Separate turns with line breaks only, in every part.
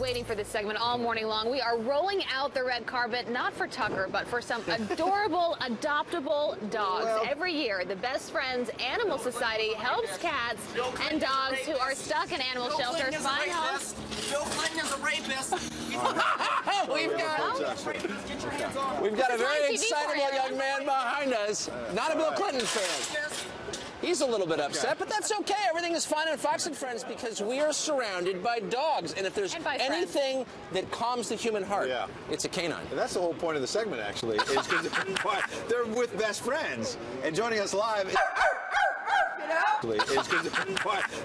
waiting for this segment all morning long. We are rolling out the red carpet, not for Tucker, but for some adorable, adoptable dogs. Every year, the Best Friends Animal Society helps cats and dogs who are stuck in animal shelters find homes.
Bill Clinton is a rapist.
We've got a very excitable young man behind us, not a Bill Clinton fan. He's a little bit upset, but that's okay. Everything is fine on Fox and Friends because we are surrounded by dogs. And if there's anything that calms the human heart, it's a canine.
And that's the whole point of the segment, actually, is because they're with best friends. And joining us live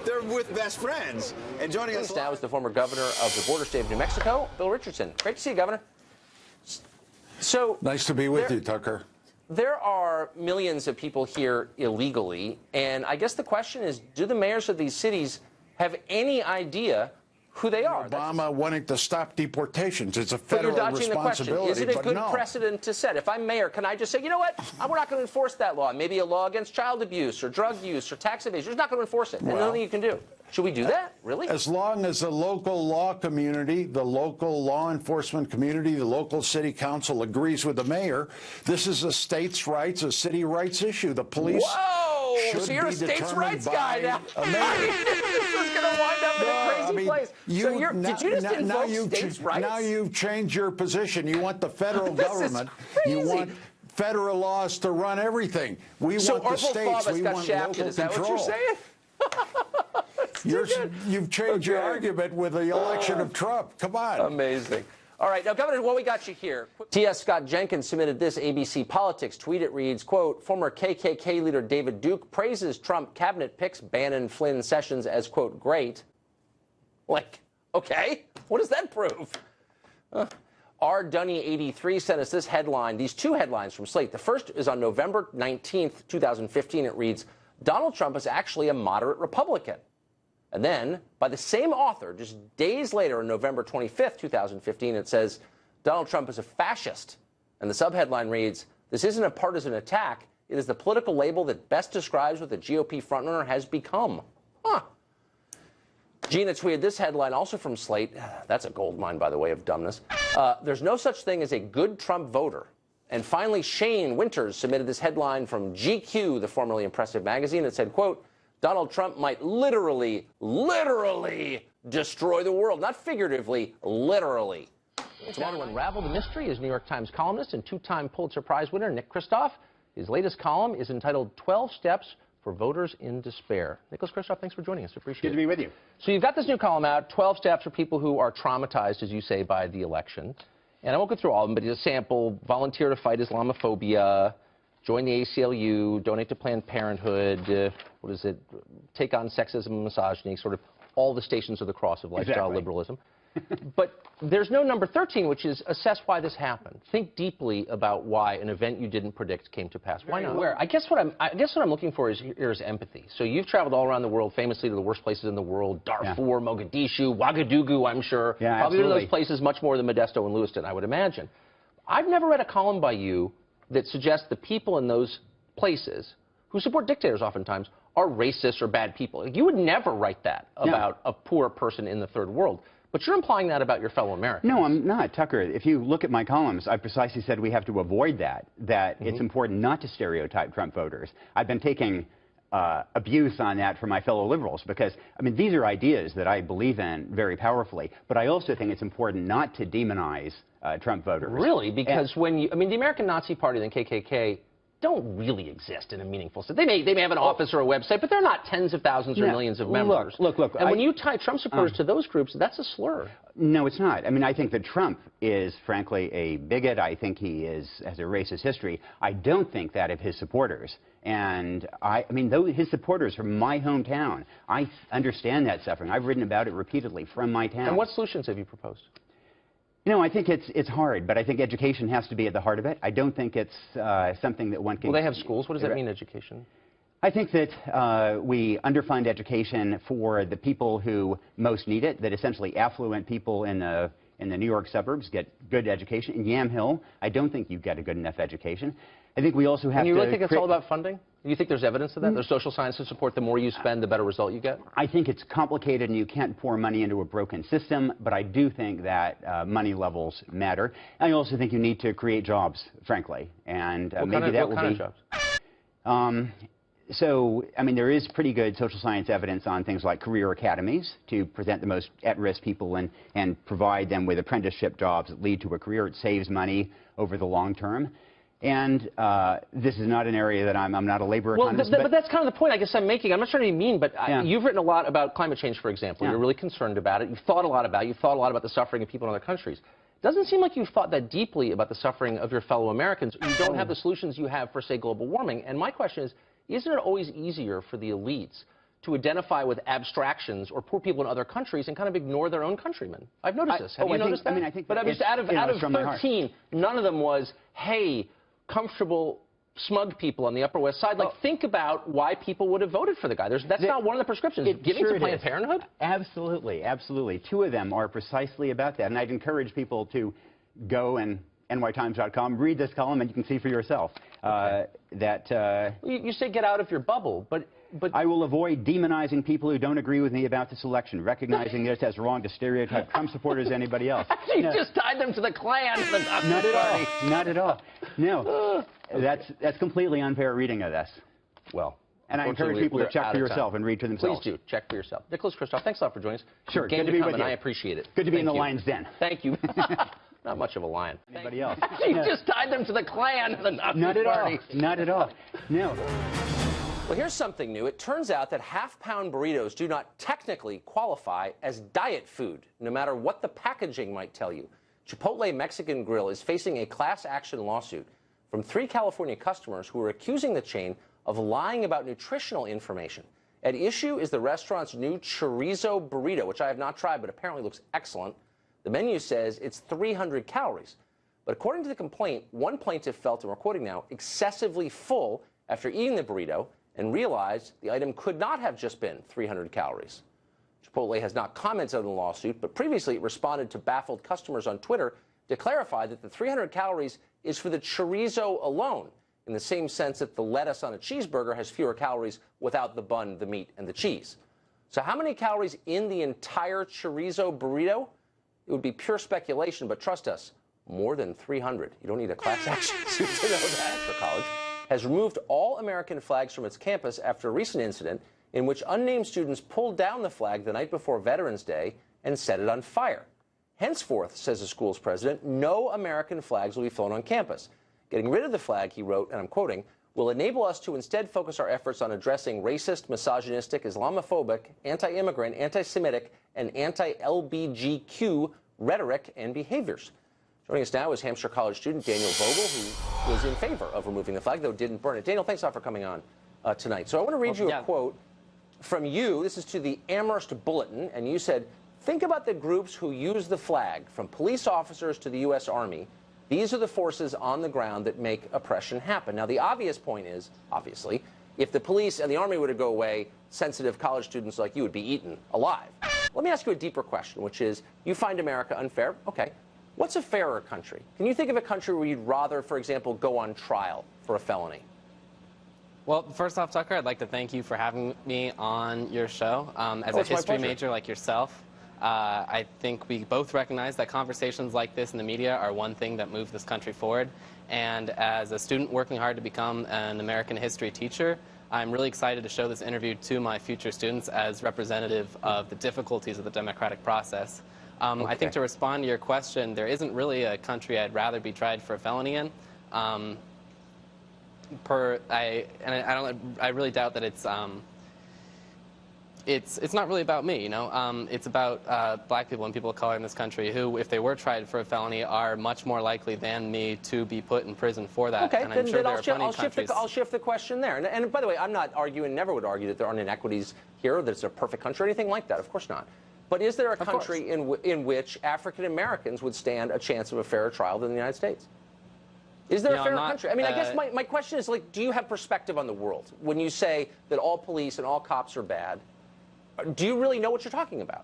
they're with best friends. And joining us
now is the former governor of the border state of New Mexico, Bill Richardson. Great to see you, Governor. So
nice to be with you, Tucker.
There are millions of people here illegally, and I guess the question is, do the mayors of these cities have any idea who they are?
Obama wanting to stop deportations. It's a federal responsibility.
Is it a good precedent to set? If I'm mayor, can I just say, you know what, we're not going to enforce that law. Maybe a law against child abuse or drug use or tax evasion. We're just not going to enforce it. There's nothing you can do. Should we do that? Really?
As long as the local law community, the local law enforcement community, the local city council agrees with the mayor, this is a states' rights, a city rights issue. The police should
so you're a states' rights guy now.
A mayor.
This is going to wind up in a crazy place. Did you just invoke states' rights?
Now you've changed your position. You want the federal government. You want federal laws to run everything. We want the states. We want local control.
Is that what you're saying?
You've changed your argument with the election of Trump. Come on.
Amazing. All right, now, Governor, while we got you here, T.S. Scott Jenkins submitted this ABC Politics tweet. It reads, quote, former KKK leader David Duke praises Trump cabinet picks Bannon, Flynn, Sessions as, quote, great. Like, okay, what does that prove? R. Dunny 83 sent us this headline, these two headlines from Slate. The first is on November 19th, 2015. It reads, Donald Trump is actually a moderate Republican. And then, by the same author, just days later, on November 25th, 2015, it says, Donald Trump is a fascist. And the subheadline reads, this isn't a partisan attack. It is the political label that best describes what the GOP frontrunner has become. Huh. Gina tweeted this headline, also from Slate. That's a goldmine, by the way, of dumbness. There's no such thing as a good Trump voter. And finally, Shane Winters submitted this headline from GQ, the formerly impressive magazine. It said, quote, Donald Trump might literally destroy the world. Not figuratively, literally. Tomorrow to unravel the mystery is New York Times columnist and two-time Pulitzer Prize winner Nick Kristof. His latest column is entitled 12 Steps for Voters in Despair. Nicholas Kristof, thanks for joining us. Appreciate it.
Good to be with you.
So you've got this new column out, 12 Steps for people who are traumatized, as you say, by the election. And I won't go through all of them, but it's a sample: volunteer to fight Islamophobia, join the ACLU, donate to Planned Parenthood, take on sexism and misogyny, sort of all the stations of the cross of lifestyle liberalism. But there's no number 13, which is assess why this happened. Think deeply about why an event you didn't predict came to pass. Why not? Where? I guess what I'm looking for is empathy. So you've traveled all around the world, famously to the worst places in the world: Darfur, Mogadishu, Ouagadougou, I'm sure.
Yeah,
probably to those places much more than Modesto and Lewiston, I would imagine. I've never read a column by you that suggests the people in those places, who support dictators oftentimes, are racist or bad people. You would never write that about a poor person in the third world. But you're implying that about your fellow Americans.
No, I'm not, Tucker. If you look at my columns, I precisely said we have to avoid that it's important not to stereotype Trump voters. I've been taking abuse on that from my fellow liberals because, I mean, these are ideas that I believe in very powerfully, but I also think it's important not to demonize Trump voters.
Really? Because the American Nazi Party and the KKK don't really exist in a meaningful sense. They may have an office or a website, but they're not tens of thousands or millions of members.
Look.
And when you tie Trump supporters to those groups, that's a slur.
No, it's not. I mean, I think that Trump is, frankly, a bigot. I think he has a racist history. I don't think that of his supporters. And I mean, his supporters from my hometown, I understand that suffering. I've written about it repeatedly from my town.
And what solutions have you proposed?
You know, I think it's hard, but I think education has to be at the heart of it. I don't think it's something that one can...
Well, they have schools. What does that mean, education?
I think that we underfund education for the people who most need it, that essentially affluent people in the New York suburbs get good education. In Yamhill, I don't think you get a good enough education. I think we also have to...
And you really think it's all about funding? Do you think there's evidence of that? There's social science to support the more you spend, the better result you get?
I think it's complicated and you can't pour money into a broken system, but I do think that money levels matter. I also think you need to create jobs, frankly, and maybe that will be...
What kind of jobs?
So, I mean, there is pretty good social science evidence on things like career academies to present the most at-risk people and provide them with apprenticeship jobs that lead to a career. It saves money over the long term. And this is not an area that I'm not a labor economist.
But that's kind of the point I guess I'm making. I'm not trying to be mean, but you've written a lot about climate change, for example. You're really concerned about it. You've thought a lot about it. You've thought a lot about the suffering of people in other countries. It doesn't seem like you've thought that deeply about the suffering of your fellow Americans. You don't have the solutions you have for, say, global warming. And my question is, isn't it always easier for the elites to identify with abstractions or poor people in other countries and kind of ignore their own countrymen? I've noticed this. Have you noticed that?
I mean, I think
but just out of 13, none of them was, hey, comfortable, smug people on the Upper West Side. Like, think about why people would have voted for the guy. That's not one of the prescriptions. Giving to Planned Parenthood?
Absolutely, absolutely. Two of them are precisely about that. And I'd encourage people to go and nytimes.com, read this column, and you can see for yourself
You say get out of your bubble, but
I will avoid demonizing people who don't agree with me about this election, recognizing it as wrong to stereotype Trump supporters as anybody else.
You just tied them to the Klan.
Not at all. Not at all. No, that's completely unfair reading of this.
Well,
and I encourage people to check for yourself and read for themselves.
Please do. Check for yourself. Nicholas Kristof, thanks a lot for joining us.
Sure. Good to be with you.
I appreciate it.
Good to be in the lion's den.
Thank you. Not much of a lion.
Anybody else?
You just tied them to the Klan.
Not at all. Not at all. No.
Well, here's something new. It turns out that half-pound burritos do not technically qualify as diet food, no matter what the packaging might tell you. Chipotle Mexican Grill is facing a class action lawsuit from 3 California customers who are accusing the chain of lying about nutritional information. At issue is the restaurant's new chorizo burrito, which I have not tried, but apparently looks excellent. The menu says it's 300 calories. But according to the complaint, one plaintiff felt, and we're quoting now, excessively full after eating the burrito and realized the item could not have just been 300 calories. Chipotle has not commented on the lawsuit, but previously it responded to baffled customers on Twitter to clarify that the 300 calories is for the chorizo alone, in the same sense that the lettuce on a cheeseburger has fewer calories without the bun, the meat, and the cheese. So how many calories in the entire chorizo burrito? It would be pure speculation, but trust us, more than 300. You don't need a class action suit to know that. For college has removed all American flags from its campus after a recent incident in which unnamed students pulled down the flag the night before Veterans Day and set it on fire. Henceforth, says the school's president, no American flags will be flown on campus. Getting rid of the flag, he wrote, and I'm quoting, will enable us to instead focus our efforts on addressing racist, misogynistic, Islamophobic, anti-immigrant, anti-Semitic, and anti-LBGQ rhetoric and behaviors. Joining us now is Hampshire College student Daniel Vogel, who was in favor of removing the flag, though didn't burn it. Daniel, thanks a lot for coming on tonight. So I want to read you a quote from you. This is to the Amherst Bulletin, and you said, think about the groups who use the flag, from police officers to the U.S. Army. These are the forces on the ground that make oppression happen. Now, the obvious point is, obviously, if the police and the Army were to go away, sensitive college students like you would be eaten alive. Let me ask you a deeper question, which is, you find America unfair? Okay. What's a fairer country? Can you think of a country where you'd rather, for example, go on trial for a felony?
Well, first off, Tucker, I'd like to thank you for having me on your show. As a history major like yourself, I think we both recognize that conversations like this in the media are one thing that move this country forward. And as a student working hard to become an American history teacher, I'm really excited to show this interview to my future students as representative of the difficulties of the democratic process. I think to respond to your question, there isn't really a country I'd rather be tried for a felony in. I really doubt that it's not really about me, you know. It's about black people and people of color in this country who, if they were tried for a felony, are much more likely than me to be put in prison for that.
Okay,
and I'm sure
I'll shift the question there. And by the way, I'm not arguing, never would argue that there aren't inequities here, that it's a perfect country or anything like that. Of course not. But is there a country in which African Americans would stand a chance of a fairer trial than the United States? Is there a fairer country? I mean, I guess my question is, like, do you have perspective on the world? When you say that all police and all cops are bad, do you really know what you're talking about?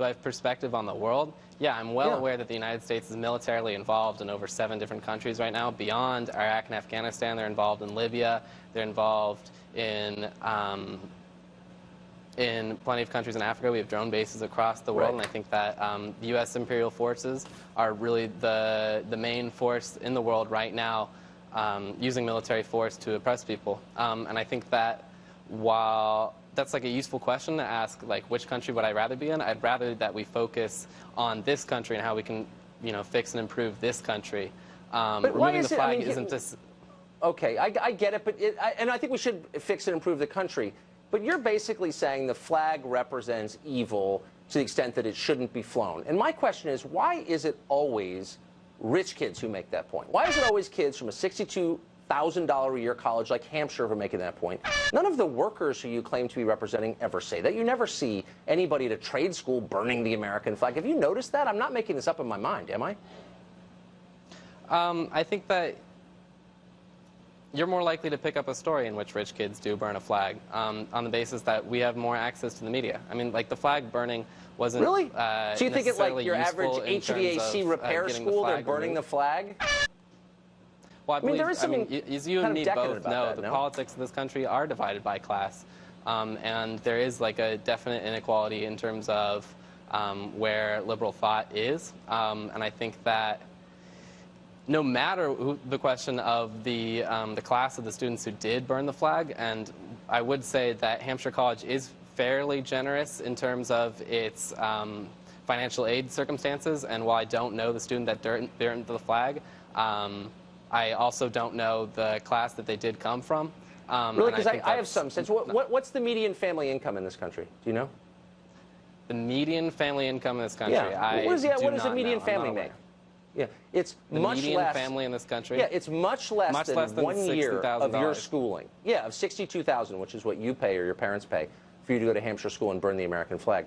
do I have perspective on the world? Yeah, I'm well aware that the United States is militarily involved in over 7 different countries right now. Beyond Iraq and Afghanistan, they're involved in Libya. They're involved in plenty of countries in Africa. We have drone bases across the world, and I think that the U.S. imperial forces are really the main force in the world right now, using military force to oppress people. And I think that while that's like a useful question to ask, like which country would I rather be in, I'd rather that we focus on this country and how we can, fix and improve this country.
But why
removing
is
the
it,
flag isn't this.
Okay, I get it, but and I think we should fix and improve the country. But you're basically saying the flag represents evil to the extent that it shouldn't be flown. And my question is, why is it always rich kids who make that point? Why is it always kids from a $62,000 a year college like Hampshire who are making that point? None of the workers who you claim to be representing ever say that. You never see anybody at a trade school burning the American flag. Have you noticed that? I'm not making this up in my mind, am I?
I think that you're more likely to pick up a story in which rich kids do burn a flag on the basis that we have more access to the media. I mean, like the flag burning wasn't
really. So you think it's like your average HVAC repair school? They're burning the flag.
Well, I believe,
there is something
as you and me both know, the politics of this country are divided by class, and there is like a definite inequality in terms of where liberal thought is, and I think that no matter the question of the class of the students who did burn the flag, and I would say that Hampshire College is fairly generous in terms of its financial aid circumstances, and while I don't know the student that burned the flag, I also don't know the class that they did come from.
Really? Because I have some sense. What's the median family income in this country? Do you know?
The median family income in this country?
Yeah. What does the median family make? Yeah, it's much less.
The median family in this country?
Yeah, it's much less than 1 year of your schooling. Yeah, of $62,000, which is what you pay or your parents pay for you to go to Hampshire school and burn the American flag.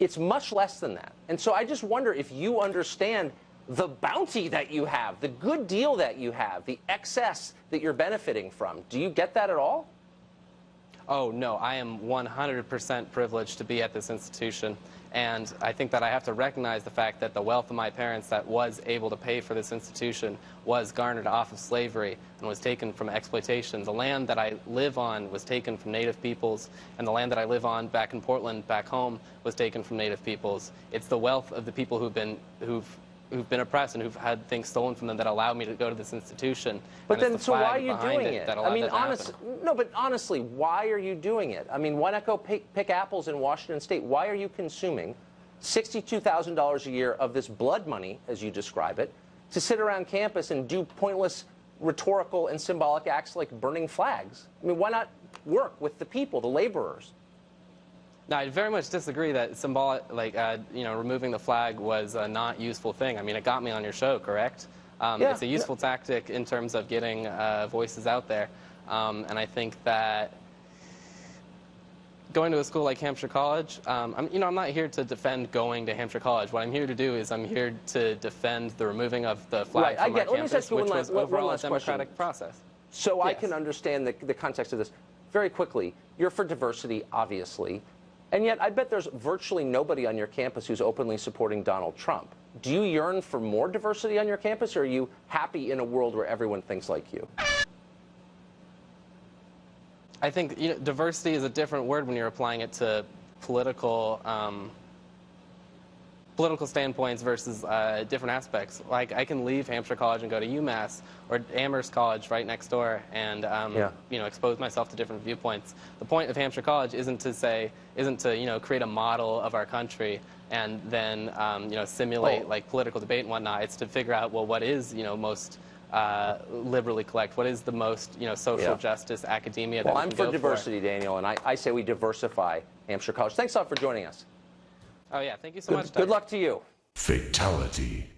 It's much less than that. And so I just wonder if you understand the bounty that you have, the good deal that you have, the excess that you're benefiting from. Do you get that at all?
Oh, no. I am 100% privileged to be at this institution. And I think that I have to recognize the fact that the wealth of my parents that was able to pay for this institution was garnered off of slavery and was taken from exploitation. The land that I live on was taken from Native peoples, and the land that I live on back in Portland, back home, was taken from Native peoples. It's the wealth of the people who've been oppressed and who've had things stolen from them that allow me to go to this institution.
But then, so why are you doing it? I mean, honestly, why are you doing it? I mean, why not go pick apples in Washington State? Why are you consuming $62,000 a year of this blood money, as you describe it, to sit around campus and do pointless rhetorical and symbolic acts like burning flags? I mean, why not work with the people, the laborers?
No, I very much disagree that removing the flag was a not useful thing. I mean, it got me on your show, correct? It's a useful tactic in terms of getting voices out there. And I think that going to a school like Hampshire College, I'm not here to defend going to Hampshire College. What I'm here to do is I'm here to defend the removing of the flag from our campus, which was overall a democratic process.
So I can understand the context of this. Very quickly, you're for diversity, obviously. And yet, I bet there's virtually nobody on your campus who's openly supporting Donald Trump. Do you yearn for more diversity on your campus, or are you happy in a world where everyone thinks like you?
I think diversity is a different word when you're applying it to political standpoints versus different aspects. Like, I can leave Hampshire College and go to UMass or Amherst College right next door and expose myself to different viewpoints. The point of Hampshire College isn't to create a model of our country and then simulate like political debate and whatnot. It's to figure out, well, what is most liberally collect? What is the most social justice academia that we can go for?
I'm for diversity, Daniel, and I say we diversify Hampshire College. Thanks a lot for joining us.
Oh, yeah. Thank you so much, Doug.
Good luck to you.
Fatality.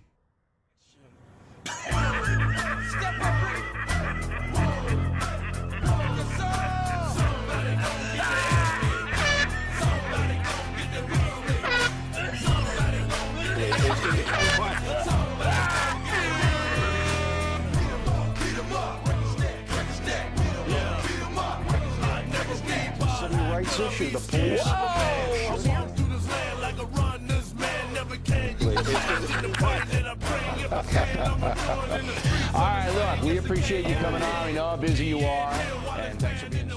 Civil rights issue, the police.
Whoa!
We appreciate you coming on. We know how busy you are. And thanks for being